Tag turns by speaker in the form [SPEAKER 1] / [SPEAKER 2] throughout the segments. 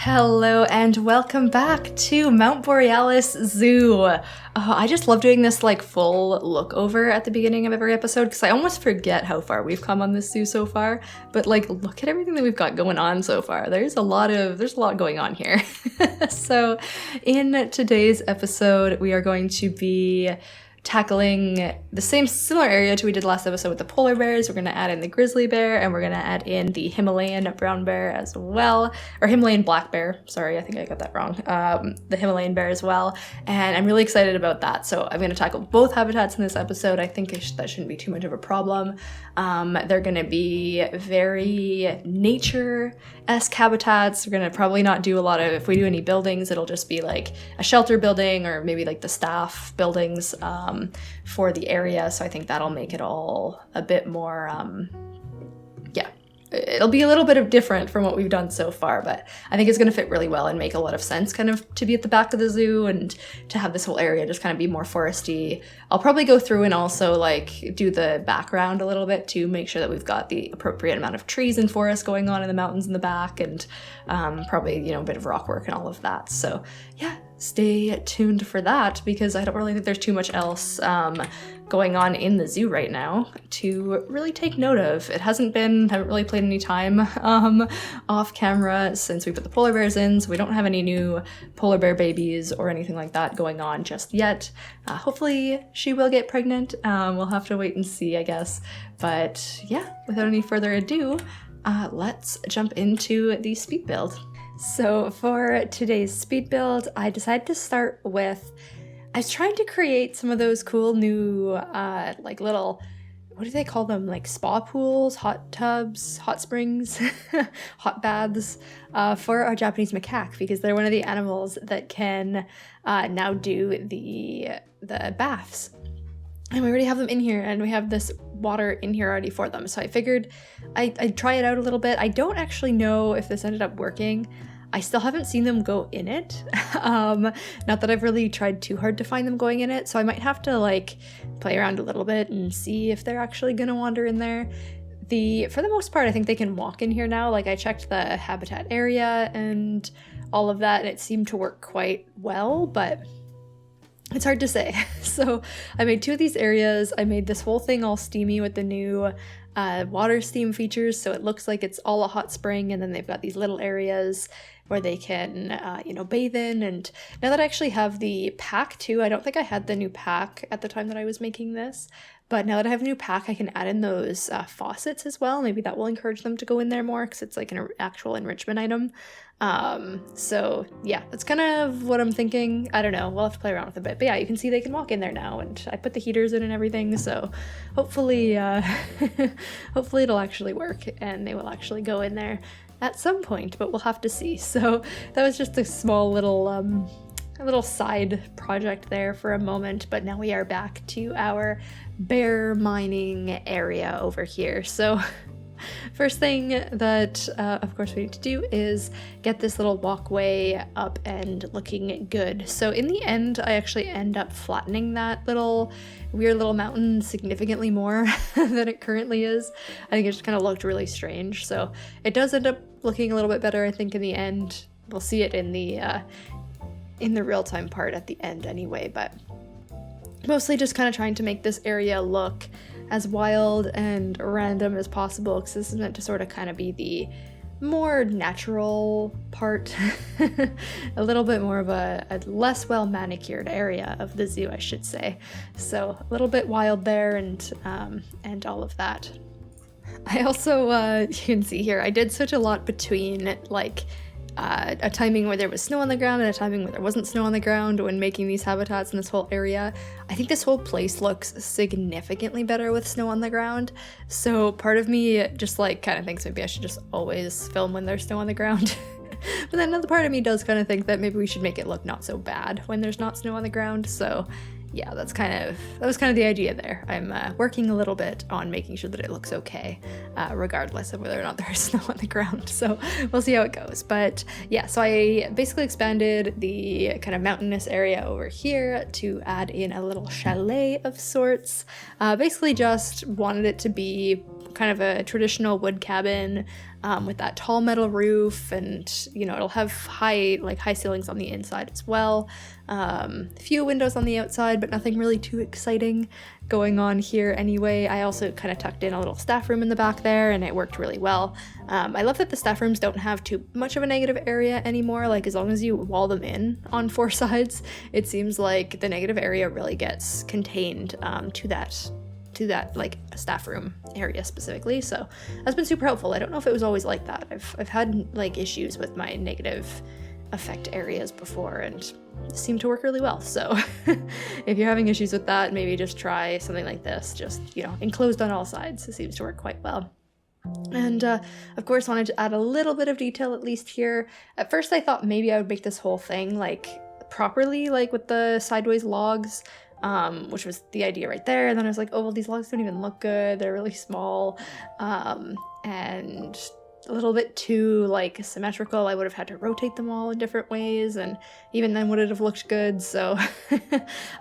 [SPEAKER 1] Hello and welcome back to Mount Borealis Zoo. I just love doing this full look over at the beginning of every episode because I almost forget how far we've come on this zoo so far. But look at everything that we've got going on so far. There's a lot going on here. So in today's episode, we are going to be tackling the similar area to we did last episode with the polar bears. We're going to add in the grizzly bear, and we're going to add in the Himalayan brown bear as well, or Himalayan black bear. Sorry, I think I got that wrong. The Himalayan bear as well, and I'm really excited about that. So I'm going to tackle both habitats in this episode. I think that shouldn't be too much of a problem. They're going to be very nature-esque habitats. We're going to probably not do a lot of, if we do any buildings, it'll just be like a shelter building or maybe like the staff buildings for the area. So I think that'll make it all a bit more, it'll be a little bit of different from what we've done so far, but I think it's going to fit really well and make a lot of sense kind of to be at the back of the zoo and to have this whole area just kind of be more foresty. I'll probably go through and also do the background a little bit to make sure that we've got the appropriate amount of trees and forest going on in the mountains in the back, and probably, a bit of rock work and all of that. So yeah, stay tuned for that because I don't really think there's too much else going on in the zoo right now to really take note of. Haven't really played any time off camera since we put the polar bears in, so we don't have any new polar bear babies or anything like that going on just yet. Hopefully she will get pregnant. We'll have to wait and see, I guess. But yeah, without any further ado, let's jump into the speed build. So for today's speed build, I decided to start with, I was trying to create some of those cool new, little, what do they call them? Like spa pools, hot tubs, hot springs, hot baths for our Japanese macaque, because they're one of the animals that can now do the baths. And we already have them in here, and we have this water in here already for them. So I figured I'd try it out a little bit. I don't actually know if this ended up working. I still haven't seen them go in it. Not that I've really tried too hard to find them going in it, so I might have to play around a little bit and see if they're actually gonna wander in there. For the most part, I think they can walk in here now. I checked the habitat area and all of that, and it seemed to work quite well, but it's hard to say. So I made two of these areas. I made this whole thing all steamy with the new water steam features, so it looks like it's all a hot spring, and then they've got these little areas where they can bathe in. And now that I actually have the pack too, I don't think I had the new pack at the time that I was making this, but now that I have a new pack, I can add in those faucets as well. Maybe that will encourage them to go in there more because it's like an actual enrichment item. So yeah, that's kind of what I'm thinking. I don't know, we'll have to play around with it a bit, but yeah, you can see they can walk in there now, and I put the heaters in and everything, so hopefully hopefully it'll actually work and they will actually go in there at some point, but we'll have to see. So that was just a small little a little side project there for a moment, but now we are back to our bear mining area over here. So first thing that, of course, we need to do is get this little walkway up and looking good. So in the end, I actually end up flattening that weird little mountain significantly more than it currently is. I think it just kind of looked really strange. So it does end up looking a little bit better, I think, in the end. We'll see it in the real-time part at the end anyway, but mostly just kind of trying to make this area look as wild and random as possible, because this is meant to sort of kind of be the more natural part, a little bit more of a less well manicured area of the zoo, I should say. So a little bit wild there and all of that. I also, you can see here, I did switch a lot between a timing where there was snow on the ground and a timing where there wasn't snow on the ground when making these habitats in this whole area. I think this whole place looks significantly better with snow on the ground, so part of me just kind of thinks maybe I should just always film when there's snow on the ground. But then another part of me does kind of think that maybe we should make it look not so bad when there's not snow on the ground. So yeah, that was kind of the idea there. I'm working a little bit on making sure that it looks okay, regardless of whether or not there's snow on the ground. So we'll see how it goes. But yeah, so I basically expanded the kind of mountainous area over here to add in a little chalet of sorts. Basically just wanted it to be kind of a traditional wood cabin with that tall metal roof, and you know, it'll have high ceilings on the inside as well. A few windows on the outside, but nothing really too exciting going on here anyway. I also kind of tucked in a little staff room in the back there, and it worked really well. I love that the staff rooms don't have too much of a negative area anymore. Like, as long as you wall them in on 4 sides, it seems like the negative area really gets contained to that like staff room area specifically. So that's been super helpful. I don't know if it was always like that. I've had like issues with my negative effect areas before, and it seemed to work really well. So if you're having issues with that, maybe just try something like this, just, you know, enclosed on all sides. It seems to work quite well. And of course, wanted to add a little bit of detail, at least here. At first I thought maybe I would make this whole thing like properly, like with the sideways logs, which was the idea right there. And then I was like, oh, well, these logs don't even look good. They're really small, and a little bit too like symmetrical. I would have had to rotate them all in different ways, and even then would it have looked good? So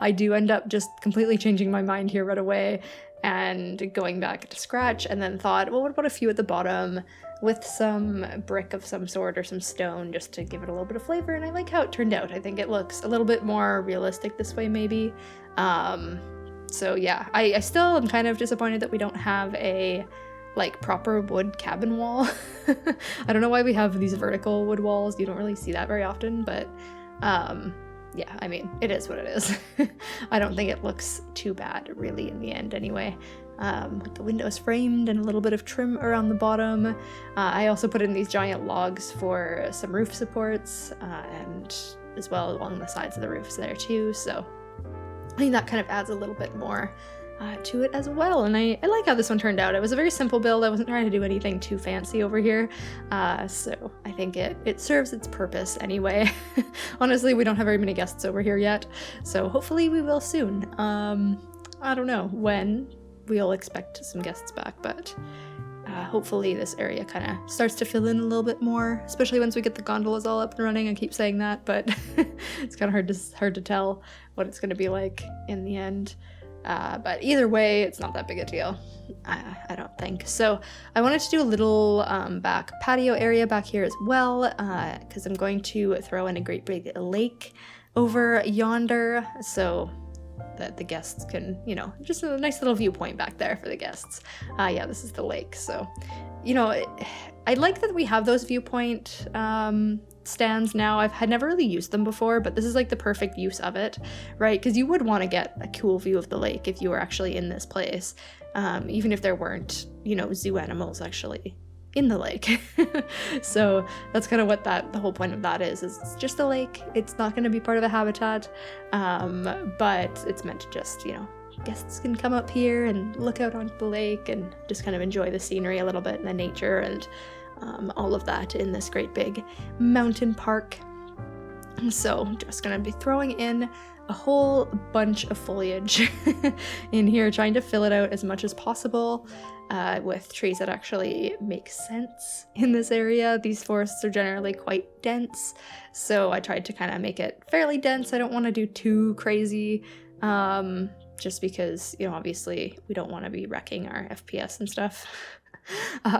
[SPEAKER 1] I do end up just completely changing my mind here right away and going back to scratch, and then thought, well, what about a few at the bottom with some brick of some sort or some stone, just to give it a little bit of flavor. And I like how it turned out. I think it looks a little bit more realistic this way, maybe. So yeah, I still am kind of disappointed that we don't have a like proper wood cabin wall. I don't know why we have these vertical wood walls. You don't really see that very often, but yeah, I mean, it is what it is. I don't think it looks too bad really in the end anyway. With the windows framed and a little bit of trim around the bottom. I also put in these giant logs for some roof supports, and as well along the sides of the roofs there too. So I think that kind of adds a little bit more to it as well. And I like how this one turned out. It was a very simple build. I wasn't trying to do anything too fancy over here. So I think it serves its purpose anyway. Honestly, we don't have very many guests over here yet, so hopefully we will soon. I don't know when we'll expect some guests back, but hopefully this area kind of starts to fill in a little bit more, especially once we get the gondolas all up and running. I keep saying that, but it's kind of hard to tell what it's going to be like in the end. But either way, it's not that big a deal, I don't think. So I wanted to do a little back patio area back here as well, because I'm going to throw in a great big lake over yonder, so that the guests can, you know, just a nice little viewpoint back there for the guests. Yeah, this is the lake. So, you know, I like that we have those viewpoint stands now. I've had never really used them before, but this is like the perfect use of it, right? Because you would want to get a cool view of the lake if you were actually in this place, even if there weren't, you know, zoo animals actually in the lake. So that's kind of what the whole point of that is it's just a lake. It's not going to be part of a habitat, but it's meant to just, you know, guests can come up here and look out onto the lake and just kind of enjoy the scenery a little bit and the nature and all of that in this great big mountain park. So I'm just going to be throwing in a whole bunch of foliage in here, trying to fill it out as much as possible with trees that actually make sense in this area. These forests are generally quite dense, so I tried to kind of make it fairly dense. I don't want to do too crazy, just because, you know, obviously we don't want to be wrecking our FPS and stuff.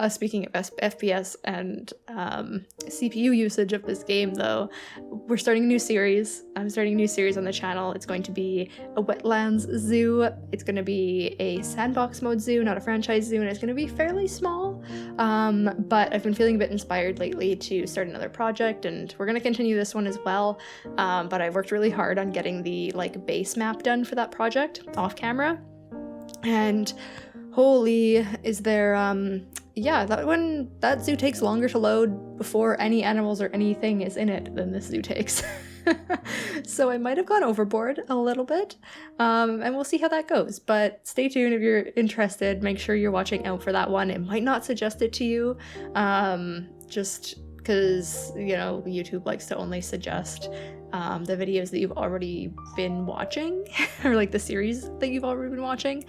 [SPEAKER 1] Speaking of FPS and CPU usage of this game, though, we're starting a new series. I'm starting a new series on the channel. It's going to be a wetlands zoo. It's going to be a sandbox mode zoo, not a franchise zoo, and it's going to be fairly small. But I've been feeling a bit inspired lately to start another project, and we're going to continue this one as well. But I've worked really hard on getting the like base map done for that project off camera, and holy, is there, yeah, that zoo takes longer to load before any animals or anything is in it than this zoo takes. So I might have gone overboard a little bit, and we'll see how that goes. But stay tuned if you're interested. Make sure you're watching out for that one. It might not suggest it to you, just because, you know, YouTube likes to only suggest the videos that you've already been watching, or like the series that you've already been watching.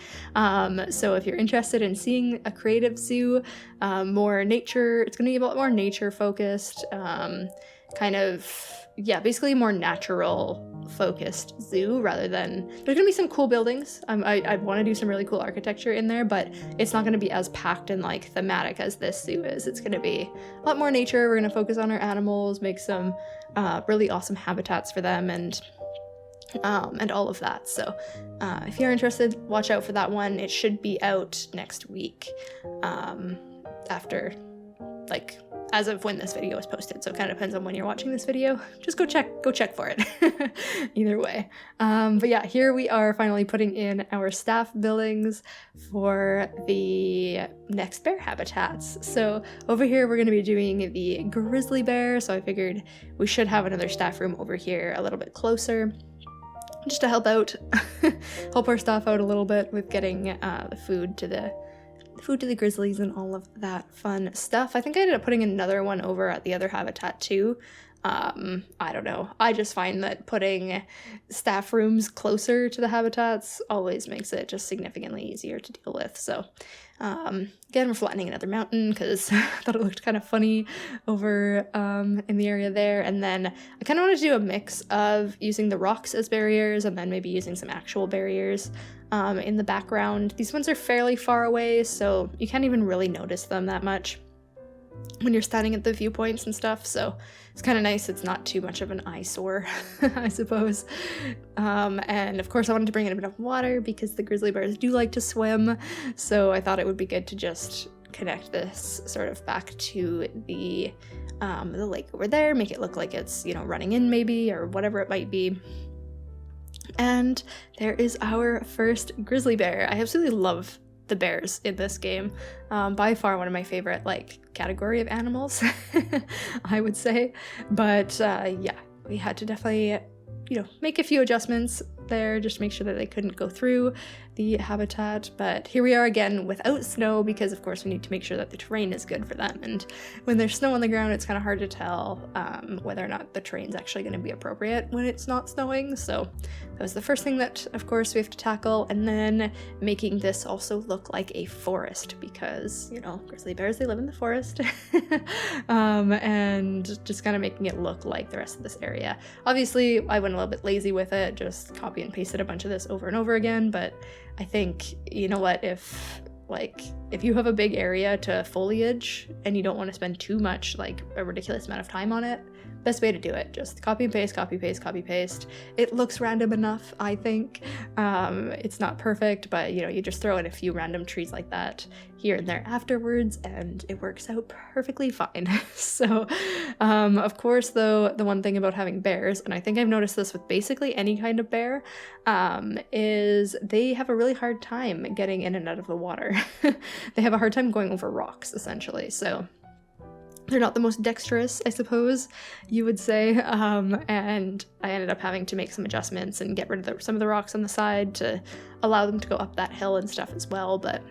[SPEAKER 1] So if you're interested in seeing a creative zoo, more nature, it's going to be a lot more nature focused, kind of, yeah, basically more natural focused zoo rather than, there's gonna be some cool buildings. I want to do some really cool architecture in there, but it's not going to be as packed and like thematic as this zoo is. It's going to be a lot more nature. We're going to focus on our animals, make some really awesome habitats for them, and all of that. So if you're interested, watch out for that one. It should be out next week, after, like, as of when this video is posted. So it kind of depends on when you're watching this video. Just go check for it. Either way. But yeah, here we are finally putting in our staff buildings for the next bear habitats. So over here, we're going to be doing the grizzly bear. So I figured we should have another staff room over here a little bit closer, just to help out, help our staff out a little bit with getting the food to the grizzlies and all of that fun stuff. I think I ended up putting another one over at the other habitat too. I don't know. I just find that putting staff rooms closer to the habitats always makes it just significantly easier to deal with. So again, we're flattening another mountain because I thought it looked kind of funny over in the area there. And then I kind of wanted to do a mix of using the rocks as barriers and then maybe using some actual barriers in the background. These ones are fairly far away, so you can't even really notice them that much when you're standing at the viewpoints and stuff, so it's kind of nice. It's not too much of an eyesore, I suppose. And of course I wanted to bring in a bit of water because the grizzly bears do like to swim, so I thought it would be good to just connect this sort of back to the lake over there, make it look like it's, you know, running in maybe, or whatever it might be. And there is our first grizzly bear. I absolutely love the bears in this game. By far one of my favorite, like, category of animals, I would say. But yeah, we had to definitely, you know, make a few adjustments there just to make sure that they couldn't go through the habitat. But here we are again without snow because of course we need to make sure that the terrain is good for them. And when there's snow on the ground, it's kind of hard to tell whether or not the terrain's actually going to be appropriate when it's not snowing. So that was the first thing that of course we have to tackle. And then making this also look like a forest because, you know, grizzly bears, they live in the forest. And just kind of making it look like the rest of this area. Obviously I went a little bit lazy with it, just copy and pasted a bunch of this over and over again, but I think, you know what, if you have a big area to foliage and you don't want to spend too much, like a ridiculous amount of time on it, best way to do it, just copy and paste, copy, paste, copy, paste. It looks random enough, I think. It's not perfect, but you know, you just throw in a few random trees like that here and there afterwards and it works out perfectly fine. So, of course, though, the one thing about having bears, and I think I've noticed this with basically any kind of bear, is they have a really hard time getting in and out of the water. They have a hard time going over rocks, essentially. So they're not the most dexterous, I suppose you would say, and I ended up having to make some adjustments and get rid of some of the rocks on the side to allow them to go up that hill and stuff as well, but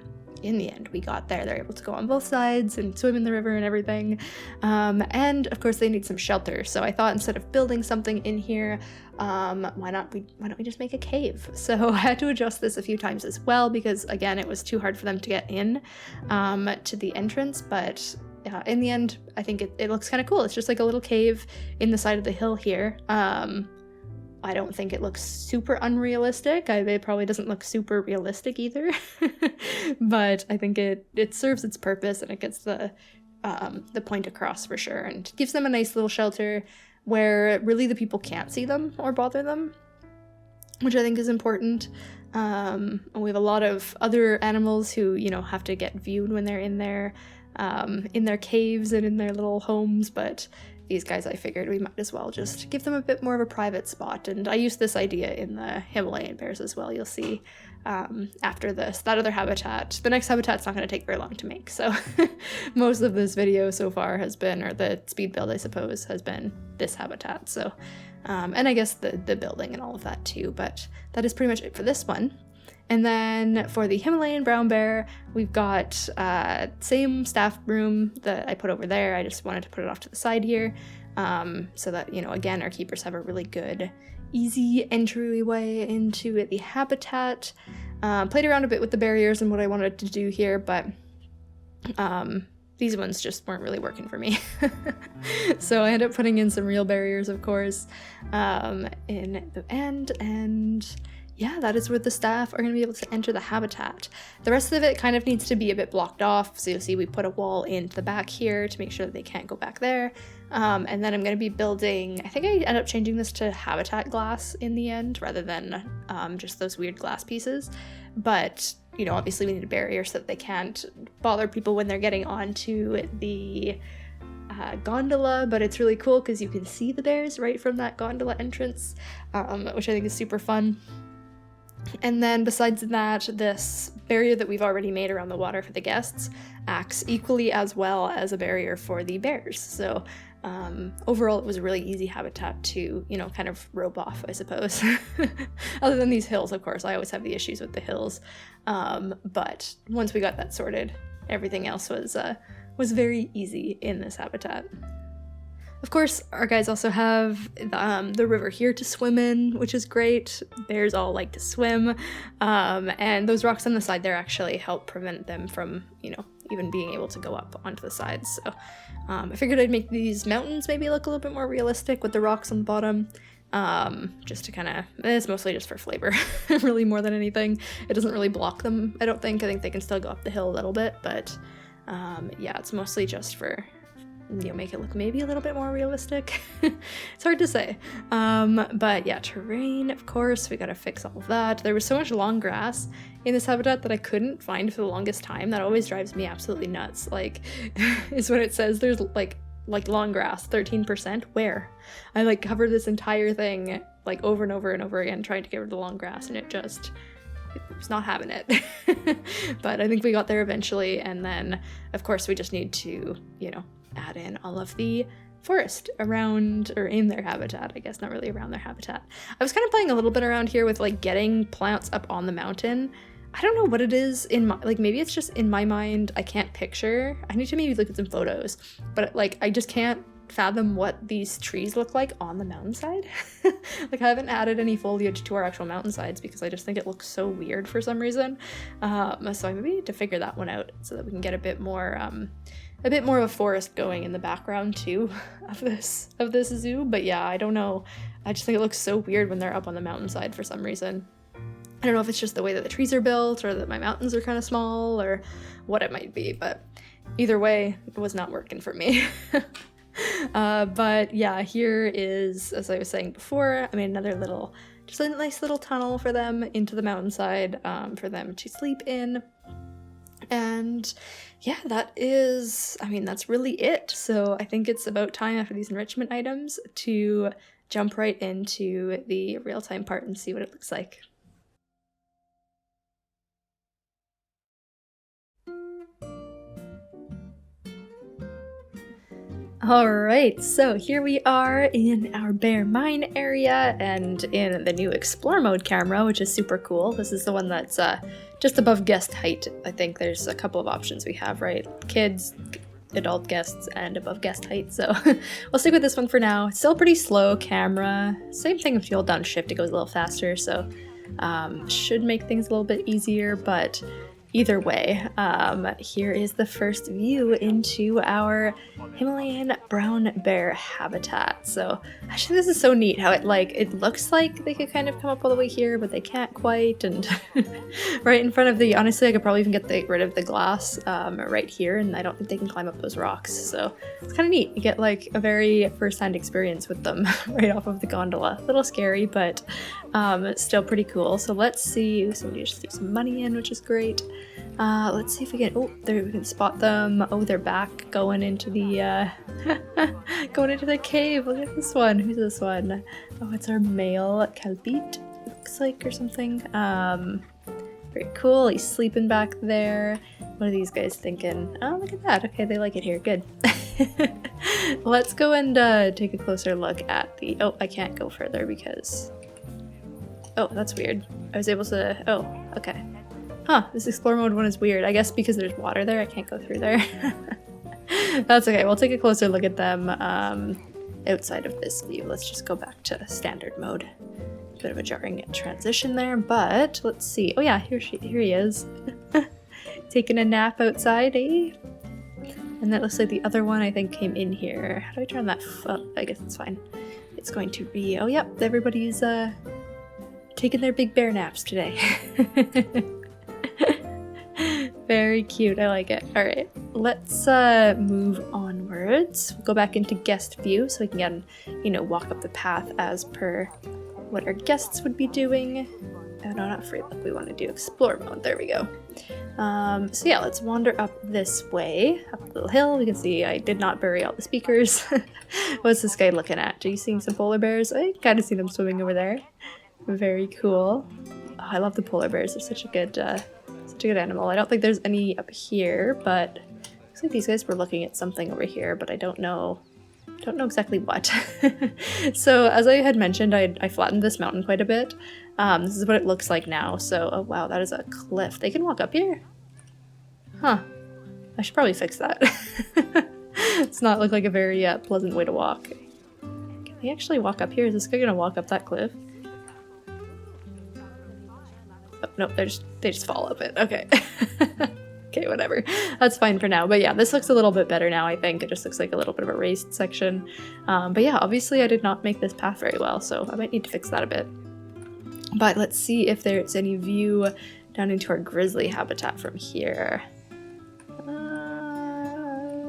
[SPEAKER 1] in the end we got there. They're able to go on both sides and swim in the river and everything, and of course they need some shelter, so I thought instead of building something in here, why don't we just make a cave? So I had to adjust this a few times as well because again it was too hard for them to get in to the entrance, but in the end, I think it looks kind of cool. It's just like a little cave in the side of the hill here. I don't think it looks super unrealistic. It probably doesn't look super realistic either. But I think it serves its purpose and it gets the point across for sure and gives them a nice little shelter where really the people can't see them or bother them, which I think is important. And we have a lot of other animals who, you know, have to get viewed when they're in their caves and in their little homes, but these guys, I figured we might as well just give them a bit more of a private spot. And I used this idea in the Himalayan bears as well. You'll see after that other habitat, the next habitat's not going to take very long to make. So most of this video so far has been, or the speed build, I suppose, has been this habitat. So, and I guess the building and all of that too, but that is pretty much it for this one. And then for the Himalayan brown bear, we've got same staff room that I put over there. I just wanted to put it off to the side here so that, you know, again, our keepers have a really good, easy entryway into the habitat. Played around a bit with the barriers and what I wanted to do here, but these ones just weren't really working for me. So I ended up putting in some real barriers, of course, in the end, and yeah, that is where the staff are going to be able to enter the habitat. The rest of it kind of needs to be a bit blocked off, so you'll see we put a wall into the back here to make sure that they can't go back there. And then I'm going to be building, I think I end up changing this to habitat glass in the end, rather than just those weird glass pieces. But, you know, obviously we need a barrier so that they can't bother people when they're getting onto the gondola, but it's really cool because you can see the bears right from that gondola entrance, which I think is super fun. And then besides that, this barrier that we've already made around the water for the guests acts equally as well as a barrier for the bears. So overall, it was a really easy habitat to, you know, kind of rope off, I suppose. Other than these hills, of course. I always have the issues with the hills. But once we got that sorted, everything else was very easy in this habitat. Of course, our guys also have the river here to swim in, which is great. Bears all like to swim, and those rocks on the side there actually help prevent them from, you know, even being able to go up onto the sides. So I figured I'd make these mountains maybe look a little bit more realistic with the rocks on the bottom, just to kind of, it's mostly just for flavor, really, more than anything. It doesn't really block them, I don't think. I think they can still go up the hill a little bit, but yeah, it's mostly just for, you know, make it look maybe a little bit more realistic. It's hard to say. But yeah, terrain, of course, we gotta fix all of that. There was so much long grass in this habitat that I couldn't find for the longest time. That always drives me absolutely nuts. Like, is what it says. There's like long grass, 13%. Where? I like covered this entire thing like over and over and over again trying to get rid of the long grass, and it was not having it. But I think we got there eventually, and then of course we just need to, you know, add in all of the forest around, or in their habitat, I guess, not really around their habitat. I was kind of playing a little bit around here with like getting plants up on the mountain. I don't know what it is in my, like, maybe it's just in my mind, I can't picture. I need to maybe look at some photos, but like I just can't fathom what these trees look like on the mountainside. Like, I haven't added any foliage to our actual mountainsides because I just think it looks so weird for some reason. So I maybe need to figure that one out so that we can get a bit more of a forest going in the background too of this zoo. But yeah, I don't know. I just think it looks so weird when they're up on the mountainside for some reason. I don't know if it's just the way that the trees are built, or that my mountains are kind of small, or what it might be, but either way, it was not working for me. But yeah, here is, as I was saying before, I made another little, just a nice little tunnel for them into the mountainside, for them to sleep in. And yeah, that is, I mean, that's really it. So I think it's about time after these enrichment items to jump right into the real-time part and see what it looks like. Alright, so here we are in our bear mine area and in the new explore mode camera, which is super cool. This is the one that's just above guest height. I think there's a couple of options we have, right? Kids, adult guests, and above guest height. So we'll stick with this one for now. It's still pretty slow camera. Same thing if you hold down shift, it goes a little faster, so should make things a little bit easier, but either way, here is the first view into our Himalayan brown bear habitat. So actually this is so neat how it looks like they could kind of come up all the way here, but they can't quite, and right in front of the, honestly I could probably even get rid of the glass right here, and I don't think they can climb up those rocks, so it's kind of neat. You get like a very first-hand experience with them right off of the gondola. A little scary, but still pretty cool. So let's see, somebody just threw some money in, which is great. Let's see if we can, oh, there we can spot them. Oh, they're back going into the going into the cave. Look at this one. Who's this one? Oh, it's our male Kalpit, it looks like, or something. Very cool. He's sleeping back there. What are these guys thinking? Oh, look at that. Okay, they like it here. Good. Let's go and take a closer look at the, oh, I can't go further because, oh, that's weird. I was able to, oh, okay. Huh, this explore mode one is weird. I guess because there's water there, I can't go through there. That's okay, we'll take a closer look at them outside of this view. Let's just go back to standard mode. Bit of a jarring transition there, but let's see. Oh yeah, here he is. Taking a nap outside, eh? And that looks like the other one I think came in here. How do I turn that? Oh, I guess it's fine. It's going to be, oh yep, everybody's taking their big bear naps today. Very cute, I like it. All right, let's move onwards. We'll go back into guest view so we can, you know, walk up the path as per what our guests would be doing. Oh no, not free look, we want to do explore mode, there we go. So yeah, let's wander up this way, up the little hill. We can see I did not bury all the speakers. What's this guy looking at? Are you seeing some polar bears? I kind of see them swimming over there. Very cool. Oh, I love the polar bears, they're such a good animal. I don't think there's any up here, but looks like these guys were looking at something over here, but I don't know exactly what. So as I had mentioned, I flattened this mountain quite a bit. This is what it looks like now. So, oh wow, that is a cliff. They can walk up here? Huh. I should probably fix that. It's not look like a very pleasant way to walk. Can they actually walk up here? Is this guy gonna walk up that cliff? Oh, no, they just fall up it. Okay. Okay, whatever. That's fine for now. But yeah, this looks a little bit better now, I think. It just looks like a little bit of a raised section. But yeah, obviously I did not make this path very well, so I might need to fix that a bit. But let's see if there's any view down into our grizzly habitat from here.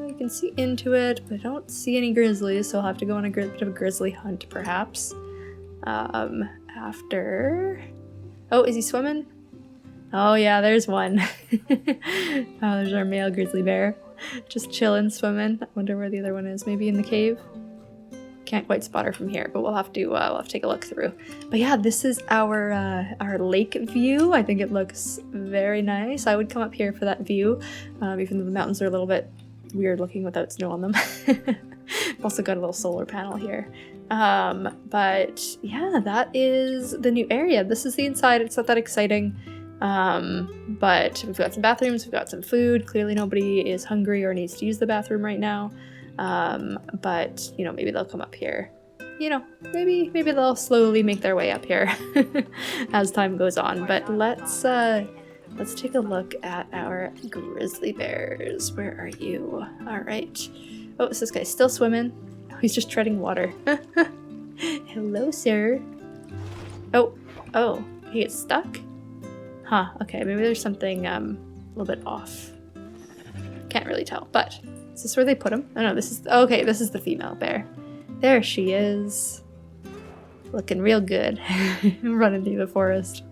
[SPEAKER 1] You can see into it, but I don't see any grizzlies, so I'll have to go on a bit of a grizzly hunt, perhaps. After... Oh, is he swimming? Oh yeah, there's one. Oh, there's our male grizzly bear. Just chilling, swimming. I wonder where the other one is. Maybe in the cave? Can't quite spot her from here, but we'll have to take a look through. But yeah, this is our lake view. I think it looks very nice. I would come up here for that view, even though the mountains are a little bit weird looking without snow on them. I've also got a little solar panel here. But yeah, that is the new area. This is the inside. It's not that exciting. But we've got some bathrooms, we've got some food. Clearly nobody is hungry or needs to use the bathroom right now. But, you know, maybe they'll come up here. You know, maybe they'll slowly make their way up here as time goes on. But let's take a look at our grizzly bears. Where are you? All right. Oh, is this guy still swimming? Oh, he's just treading water. Hello, sir. Oh, he gets stuck? Huh, okay, maybe there's something a little bit off. Can't really tell, but is this where they put him? Oh no, this is the female bear. There she is. Looking real good. Running through the forest.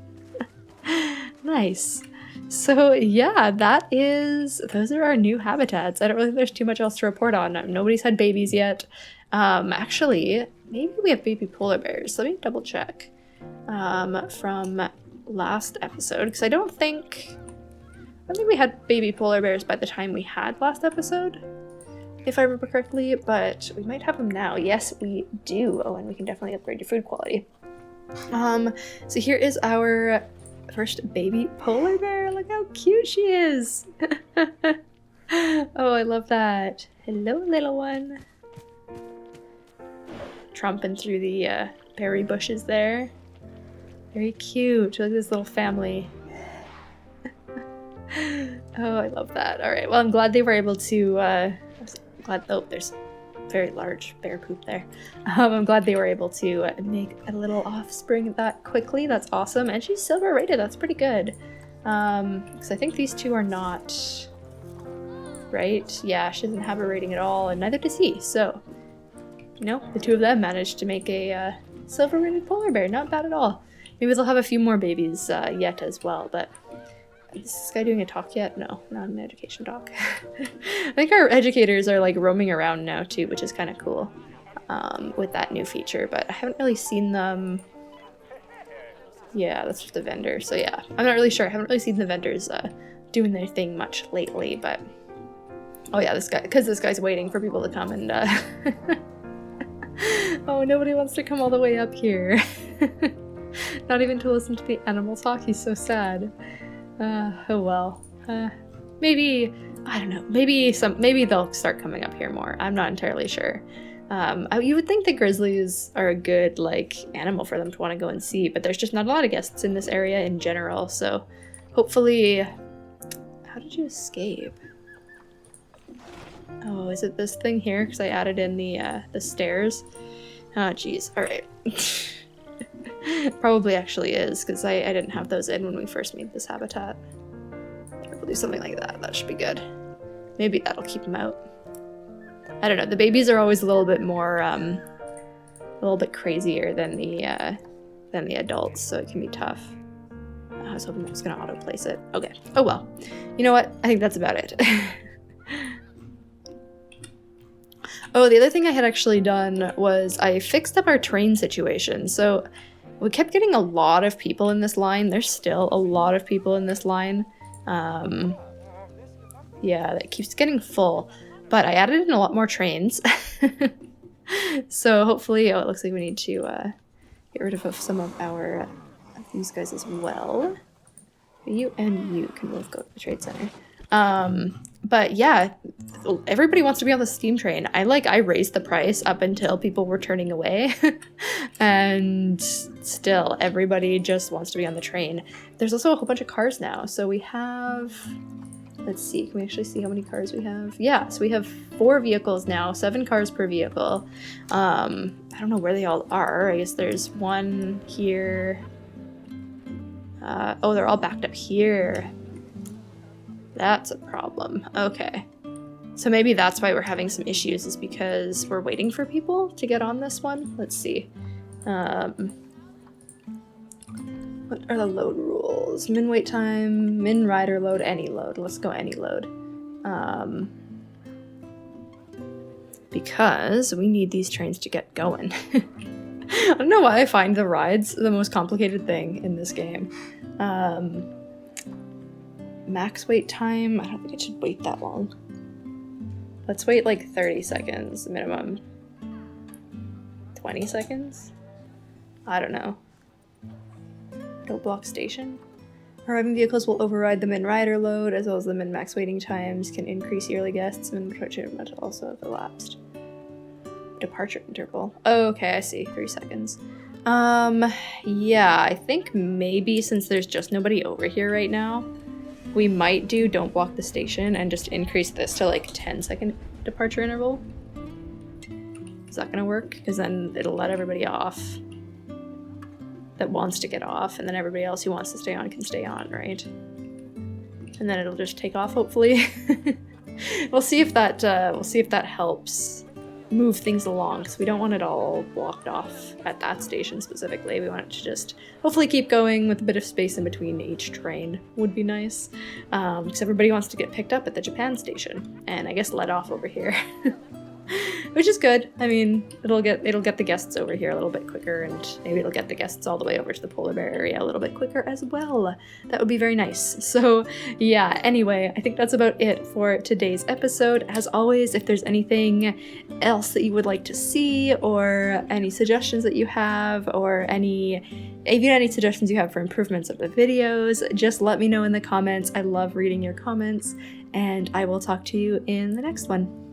[SPEAKER 1] Nice. So yeah, those are our new habitats. I don't really think there's too much else to report on. Nobody's had babies yet. Actually, maybe we have baby polar bears. Let me double check. From last episode, because I don't think we had baby polar bears by the time we had last episode, if I remember correctly, but we might have them now. Yes, we do. Oh, and we can definitely upgrade your food quality. So here is our first baby polar bear. Look how cute she is. Oh, I love that. Hello, little one. Tromping through the berry bushes there. Very cute. Look at this little family. Oh, I love that. All right. Well, I'm glad they were able to. Oh, there's very large bear poop there. I'm glad they were able to make a little offspring that quickly. That's awesome. And she's silver rated. That's pretty good. Because I think these two are not. Right? Yeah, she doesn't have a rating at all, and neither does he. So, you know, the two of them managed to make a silver rated polar bear. Not bad at all. Maybe they'll have a few more babies yet as well, but is this guy doing a talk yet? No, not an education talk. I think our educators are like roaming around now too, which is kind of cool with that new feature, but I haven't really seen them. Yeah, that's just the vendor, so yeah. I'm not really sure. I haven't really seen the vendors doing their thing much lately, but oh yeah, this guy's waiting for people to come and oh, nobody wants to come all the way up here. Not even to listen to the animal talk. He's so sad. Oh well. Maybe, I don't know. Maybe they'll start coming up here more. I'm not entirely sure. You would think that grizzlies are a good animal for them to want to go and see, but there's just not a lot of guests in this area in general. So hopefully, how did you escape? Oh, is it this thing here? Because I added in the stairs. Oh, geez. All right. Probably actually is, because I didn't have those in when we first made this habitat. We'll do something like that. That should be good. Maybe that'll keep them out. I don't know. The babies are always a little bit more, a little bit crazier than the adults, so it can be tough. I was hoping I was gonna auto-place it. Okay. Oh well. You know what? I think that's about it. Oh, the other thing I had actually done was I fixed up our train situation. So we kept getting a lot of people in this line. There's still a lot of people in this line. Yeah, it keeps getting full. But I added in a lot more trains. So hopefully, oh, it looks like we need to get rid of some of our these guys as well. You and you can both go to the trade center. But yeah, everybody wants to be on the steam train. I raised the price up until people were turning away. And still, everybody just wants to be on the train. There's also a whole bunch of cars now. So we have, let's see, can we actually see how many cars we have? Yeah, so we have 4 vehicles now, 7 cars per vehicle. I don't know where they all are. I guess there's one here. Oh, they're all backed up here. That's a problem. Okay. So maybe that's why we're having some issues, is because we're waiting for people to get on this one. Let's see. What are the load rules? Min wait time, min rider load, any load. Let's go any load. Because we need these trains to get going. I don't know why I find the rides the most complicated thing in this game. Max wait time, I don't think it should wait that long. Let's wait like 30 seconds minimum. 20 seconds? I don't know. Don't block station. Arriving vehicles will override the min rider load, as well as the min max waiting times can increase yearly guests. Min departure must also have elapsed. Departure interval. Oh, okay, I see. 3 seconds. Yeah, I think maybe since there's just nobody over here right now, we might do don't block the station and just increase this to like 10-second departure interval. Is that gonna work? Because then it'll let everybody off that wants to get off, and then everybody else who wants to stay on can stay on, right? And then it'll just take off, hopefully. We'll see if that helps move things along, because we don't want it all blocked off at that station specifically. We want it to just hopefully keep going with a bit of space in between each train would be nice, because everybody wants to get picked up at the Japan station and I guess let off over here. Which is good. I mean, it'll get the guests over here a little bit quicker, and maybe it'll get the guests all the way over to the polar bear area a little bit quicker as well. That would be very nice. So yeah, anyway, I think that's about it for today's episode. As always, if there's anything else that you would like to see, or any suggestions that you have, or even any suggestions you have for improvements of the videos, just let me know in the comments. I love reading your comments, and I will talk to you in the next one.